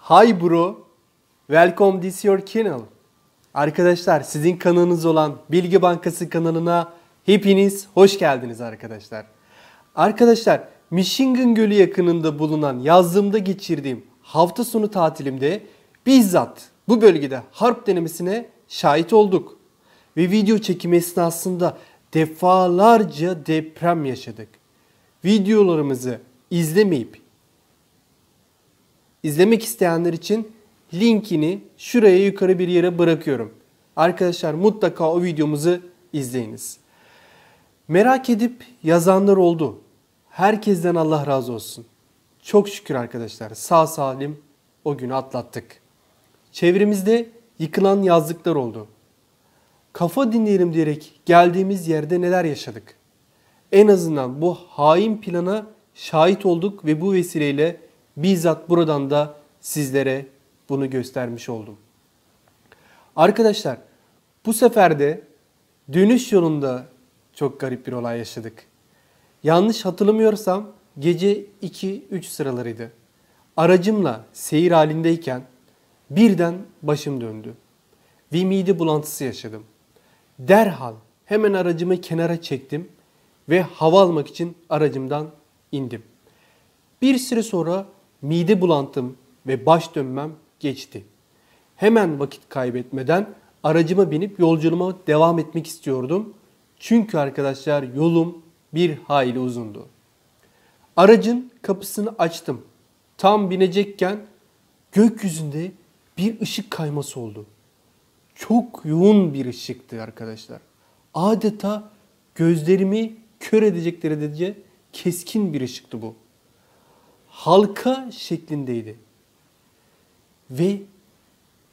Hi bro, welcome this your channel. Arkadaşlar sizin kanalınız olan Bilgi Bankası kanalına hepiniz hoş geldiniz arkadaşlar. Arkadaşlar Michigan Gölü yakınında bulunan yazlığımda geçirdiğim hafta sonu tatilimde bizzat bu bölgede harp denemesine şahit olduk. Ve video çekimi esnasında defalarca deprem yaşadık. Videolarımızı izlemek isteyenler için linkini şuraya yukarı bir yere bırakıyorum. Arkadaşlar mutlaka o videomuzu izleyiniz. Merak edip yazanlar oldu. Herkesten Allah razı olsun. Çok şükür arkadaşlar sağ salim o günü atlattık. Çevremizde yıkılan yazlıklar oldu. Kafa dinleyelim diyerek geldiğimiz yerde neler yaşadık? En azından bu hain plana şahit olduk ve bu vesileyle bizzat buradan da sizlere bunu göstermiş oldum. Arkadaşlar bu sefer de dönüş yolunda çok garip bir olay yaşadık. Yanlış hatırlamıyorsam gece 2-3 sıralarıydı. Aracımla seyir halindeyken birden başım döndü ve mide bulantısı yaşadım. Derhal hemen aracımı kenara çektim ve hava almak için aracımdan indim. Bir süre sonra mide bulantım ve baş dönmem geçti. Hemen vakit kaybetmeden aracıma binip yolculuğuma devam etmek istiyordum. Çünkü arkadaşlar yolum bir hayli uzundu. Aracın kapısını açtım. Tam binecekken gökyüzünde bir ışık kayması oldu. Çok yoğun bir ışıktı arkadaşlar. Adeta gözlerimi kör edecek derece keskin bir ışıktı bu. Halka şeklindeydi. Ve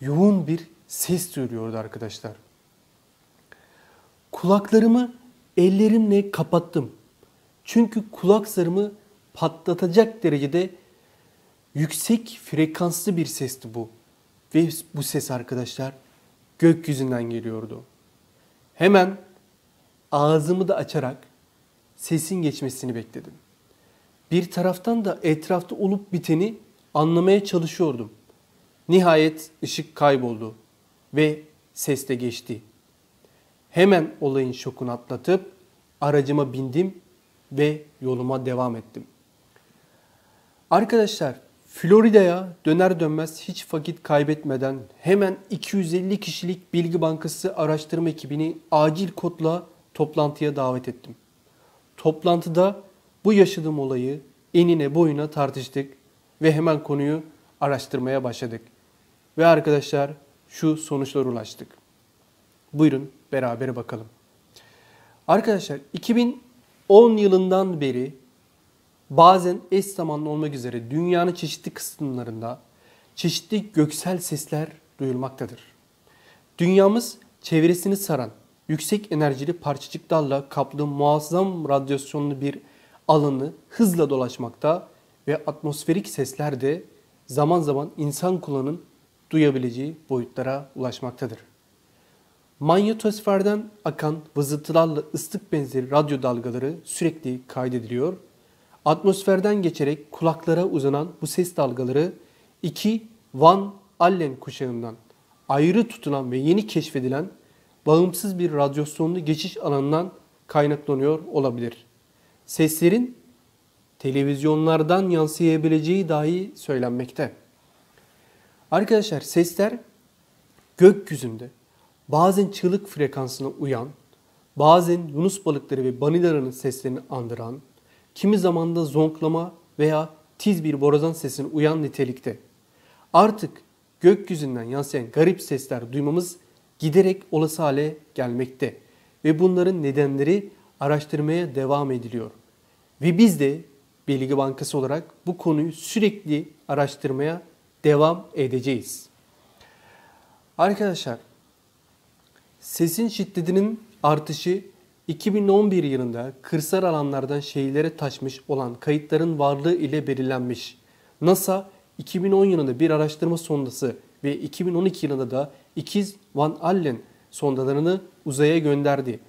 yoğun bir ses duyuluyordu arkadaşlar. Kulaklarımı ellerimle kapattım. Çünkü kulak zarımı patlatacak derecede yüksek frekanslı bir sesti bu. Ve bu ses arkadaşlar gökyüzünden geliyordu. Hemen ağzımı da açarak sesin geçmesini bekledim. Bir taraftan da etrafta olup biteni anlamaya çalışıyordum. Nihayet ışık kayboldu ve ses de geçti. Hemen olayın şokunu atlatıp aracıma bindim ve yoluma devam ettim. Arkadaşlar Florida'ya döner dönmez hiç vakit kaybetmeden hemen 250 kişilik Bilgi Bankası araştırma ekibini acil kodla toplantıya davet ettim. Toplantıda bu yaşadığım olayı enine boyuna tartıştık ve hemen konuyu araştırmaya başladık. Ve arkadaşlar şu sonuçlara ulaştık. Buyurun beraber bakalım. Arkadaşlar 2010 yılından beri bazen eş zamanlı olmak üzere dünyanın çeşitli kısımlarında çeşitli göksel sesler duyulmaktadır. Dünyamız çevresini saran yüksek enerjili parçacıklarla kaplı muazzam radyasyonlu bir alanı hızla dolaşmakta ve atmosferik sesler de zaman zaman insan kulağının duyabileceği boyutlara ulaşmaktadır. Manyetosferden akan vızıltılarla ıslık benzeri radyo dalgaları sürekli kaydediliyor. Atmosferden geçerek kulaklara uzanan bu ses dalgaları iki Van Allen kuşağından ayrı tutulan ve yeni keşfedilen bağımsız bir radyasyonlu geçiş alanından kaynaklanıyor olabilir. Seslerin televizyonlardan yansıyabileceği dahi söylenmekte. Arkadaşlar sesler gökyüzünde bazen çığlık frekansına uyan, bazen yunus balıkları ve banidaların seslerini andıran, kimi zaman da zonklama veya tiz bir borazan sesine uyan nitelikte. Artık gökyüzünden yansıyan garip sesler duymamız giderek olası hale gelmekte ve bunların nedenleri araştırmaya devam ediliyor. Ve biz de Bilgi Bankası olarak bu konuyu sürekli araştırmaya devam edeceğiz. Arkadaşlar sesin şiddetinin artışı 2011 yılında kırsal alanlardan şehirlere taşmış olan kayıtların varlığı ile belirlenmiş. NASA 2010 yılında bir araştırma sondası ve 2012 yılında da ikiz Van Allen sondalarını uzaya gönderdi.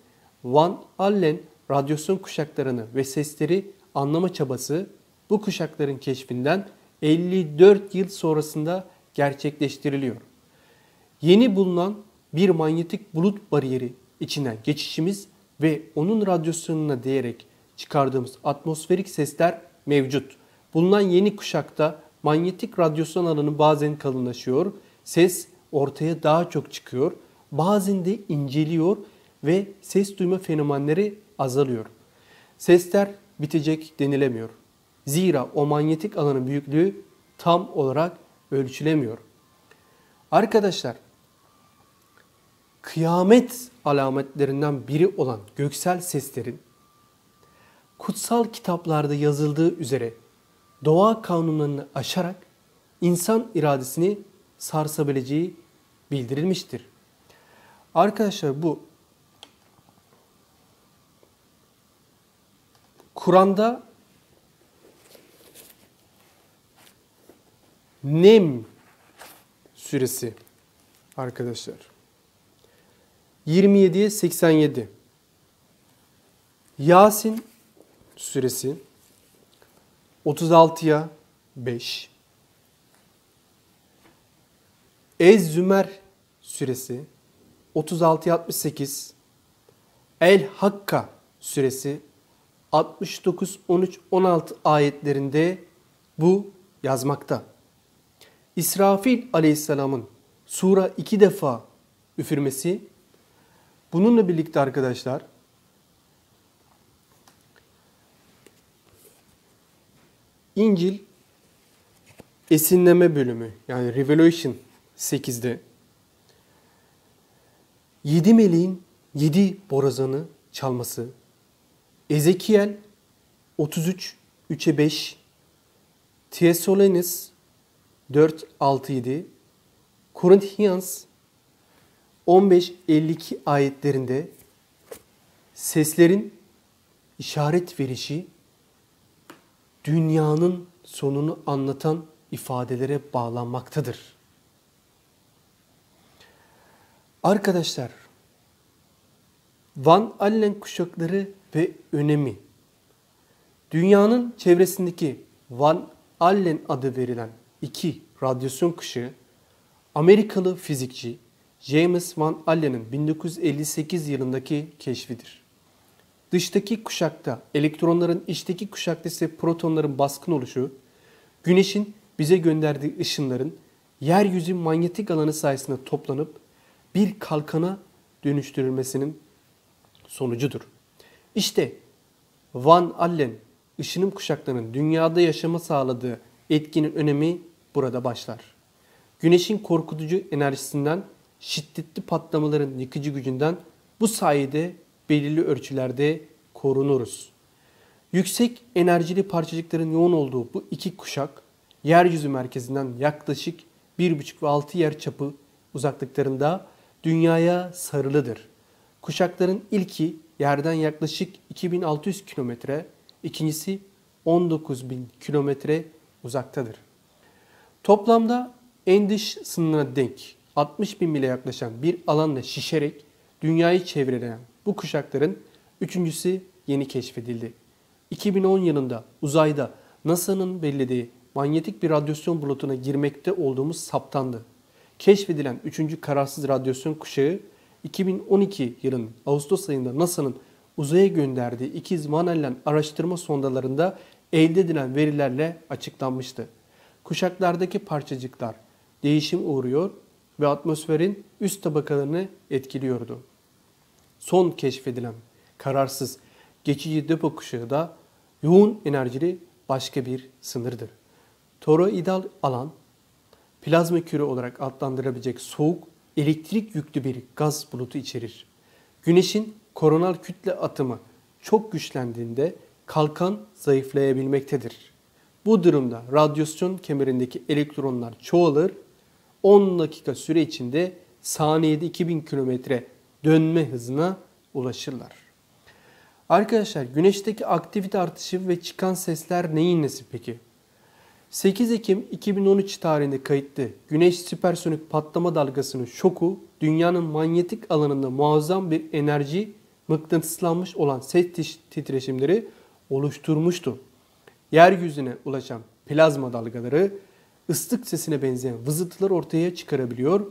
Van Allen radyasyon kuşaklarını ve sesleri anlama çabası bu kuşakların keşfinden 54 yıl sonrasında gerçekleştiriliyor. Yeni bulunan bir manyetik bulut bariyeri içinden geçişimiz ve onun radyasyonuna değerek çıkardığımız atmosferik sesler mevcut. Bulunan yeni kuşakta manyetik radyasyon alanı bazen kalınlaşıyor, ses ortaya daha çok çıkıyor, bazen de inceliyor ve ses duyma fenomenleri azalıyor. Sesler bitecek denilemiyor. Zira o manyetik alanın büyüklüğü tam olarak ölçülemiyor. Arkadaşlar, kıyamet alametlerinden biri olan göksel seslerin kutsal kitaplarda yazıldığı üzere doğa kanunlarını aşarak insan iradesini sarsabileceği bildirilmiştir. Arkadaşlar, bu Kur'an'da Nem suresi arkadaşlar 27'ye 87, Yasin suresi 36'ya 5, Ez-Zümer suresi 36'ya 68, El-Hakka suresi 69, 13, 16 ayetlerinde bu yazmakta. İsrafil aleyhisselamın sura 2 defa üfürmesi, bununla birlikte arkadaşlar İncil esinleme bölümü, yani Revelation 8'de 7 meleğin 7 borazanı çalması, Ezekiel 33, 3'e 5, Thessalonians 4, 6, 7, Corinthians 15, 52 ayetlerinde seslerin işaret verişi dünyanın sonunu anlatan ifadelere bağlanmaktadır. Arkadaşlar, Van Allen kuşakları ve önemi. Dünyanın çevresindeki Van Allen adı verilen iki radyasyon kuşağı, Amerikalı fizikçi James Van Allen'in 1958 yılındaki keşfidir. Dıştaki kuşakta elektronların, içteki kuşakta ise protonların baskın oluşu, Güneş'in bize gönderdiği ışınların yeryüzü manyetik alanı sayesinde toplanıp bir kalkana dönüştürülmesinin sonucudur. İşte Van Allen ışınım kuşaklarının dünyada yaşama sağladığı etkinin önemi burada başlar. Güneşin korkutucu enerjisinden, şiddetli patlamaların yıkıcı gücünden bu sayede belirli ölçülerde korunuruz. Yüksek enerjili parçacıkların yoğun olduğu bu iki kuşak, yeryüzü merkezinden yaklaşık 1,5 ve 6 yerçapı uzaklıklarında dünyaya sarılıdır. Kuşakların ilki yerden yaklaşık 2600 kilometre, ikincisi 19.000 kilometre uzaktadır. Toplamda en dış sınırına denk 60.000 mile yaklaşan bir alanla şişerek dünyayı çevreleyen bu kuşakların üçüncüsü yeni keşfedildi. 2010 yılında uzayda NASA'nın belirlediği manyetik bir radyasyon bulutuna girmekte olduğumuz saptandı. Keşfedilen 3. kararsız radyasyon kuşağı 2012 yılının Ağustos ayında NASA'nın uzaya gönderdiği ikiz Van Allen araştırma sondalarında elde edilen verilerle açıklanmıştı. Kuşaklardaki parçacıklar değişim uğruyor ve atmosferin üst tabakalarını etkiliyordu. Son keşfedilen kararsız geçici depo kuşağı da yoğun enerjili başka bir sınırdır. Toroidal alan, plazma küre olarak adlandırabilecek soğuk, elektrik yüklü bir gaz bulutu içerir. Güneşin koronal kütle atımı çok güçlendiğinde kalkan zayıflayabilmektedir. Bu durumda radyasyon kemerindeki elektronlar çoğalır, 10 dakika süre içinde saniyede 2000 kilometre dönme hızına ulaşırlar. Arkadaşlar, Güneş'teki aktivite artışı ve çıkan sesler neyin nesi peki? 8 Ekim 2013 tarihinde kayıtlı Güneş süpersonik patlama dalgasının şoku dünyanın manyetik alanında muazzam bir enerji mıknatıslanmış olan ses titreşimleri oluşturmuştu. Yeryüzüne ulaşan plazma dalgaları ıslık sesine benzeyen vızıltılar ortaya çıkarabiliyor.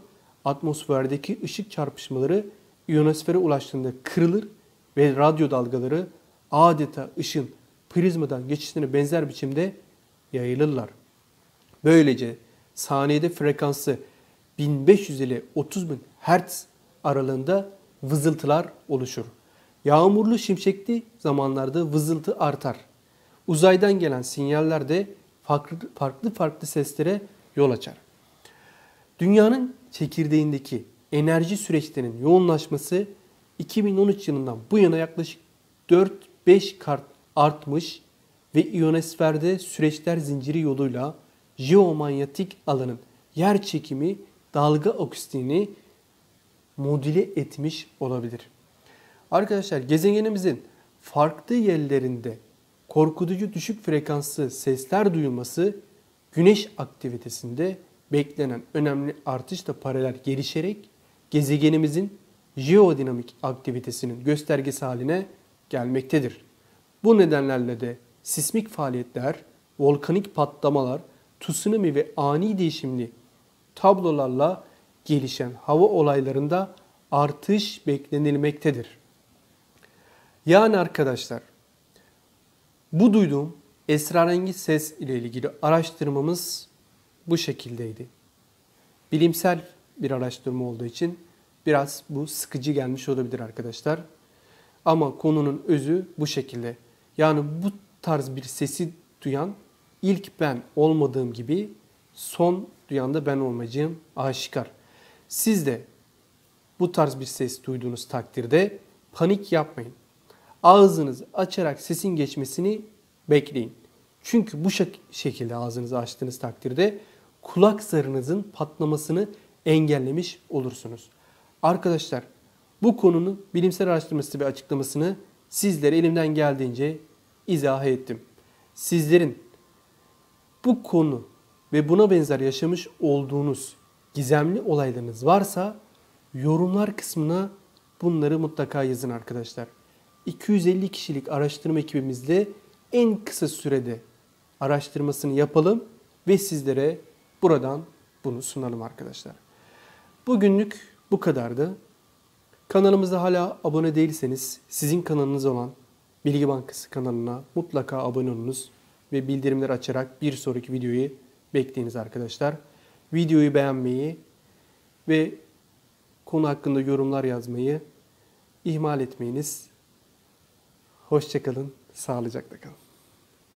Atmosferdeki ışık çarpışmaları iyonosfere ulaştığında kırılır ve radyo dalgaları adeta ışın prizmadan geçişine benzer biçimde yayılırlar. Böylece saniyede frekansı 1500 ile 30.000 Hz aralığında vızıltılar oluşur. Yağmurlu şimşekli zamanlarda vızıltı artar. Uzaydan gelen sinyaller de farklı seslere yol açar. Dünyanın çekirdeğindeki enerji süreçlerinin yoğunlaşması 2013 yılından bu yana yaklaşık 4-5 kat artmış ve iyonosferde süreçler zinciri yoluyla jeomanyetik alanın yer çekimi dalga akustiğini modüle etmiş olabilir. Arkadaşlar gezegenimizin farklı yerlerinde korkutucu düşük frekanslı sesler duyulması güneş aktivitesinde beklenen önemli artışla paralel gelişerek gezegenimizin jeodinamik aktivitesinin göstergesi haline gelmektedir. Bu nedenlerle de sismik faaliyetler, volkanik patlamalar, tsunami ve ani değişimli tablolarla gelişen hava olaylarında artış beklenilmektedir. Yani arkadaşlar, bu duyduğum esrarengiz ses ile ilgili araştırmamız bu şekildeydi. Bilimsel bir araştırma olduğu için biraz bu sıkıcı gelmiş olabilir arkadaşlar. Ama konunun özü bu şekilde. Yani bu tarz bir sesi duyan ilk ben olmadığım gibi son duyan da ben olmayacağım aşikar. Siz de bu tarz bir ses duyduğunuz takdirde panik yapmayın. Ağzınızı açarak sesin geçmesini bekleyin. Çünkü bu şekilde ağzınızı açtığınız takdirde kulak zarınızın patlamasını engellemiş olursunuz. Arkadaşlar, bu konunun bilimsel araştırması ve açıklamasını sizlere elimden geldiğince izah ettim. Sizlerin bu konu ve buna benzer yaşamış olduğunuz gizemli olaylarınız varsa yorumlar kısmına bunları mutlaka yazın arkadaşlar. 250 kişilik araştırma ekibimizle en kısa sürede araştırmasını yapalım ve sizlere buradan bunu sunalım arkadaşlar. Bugünlük bu kadardı. Kanalımıza hala abone değilseniz sizin kanalınız olan Bilgi Bankası kanalına mutlaka abone olunuz ve bildirimleri açarak bir sonraki videoyu bekleyiniz arkadaşlar. Videoyu beğenmeyi ve konu hakkında yorumlar yazmayı ihmal etmeyiniz. Hoşça kalın, sağlıcakla kalın.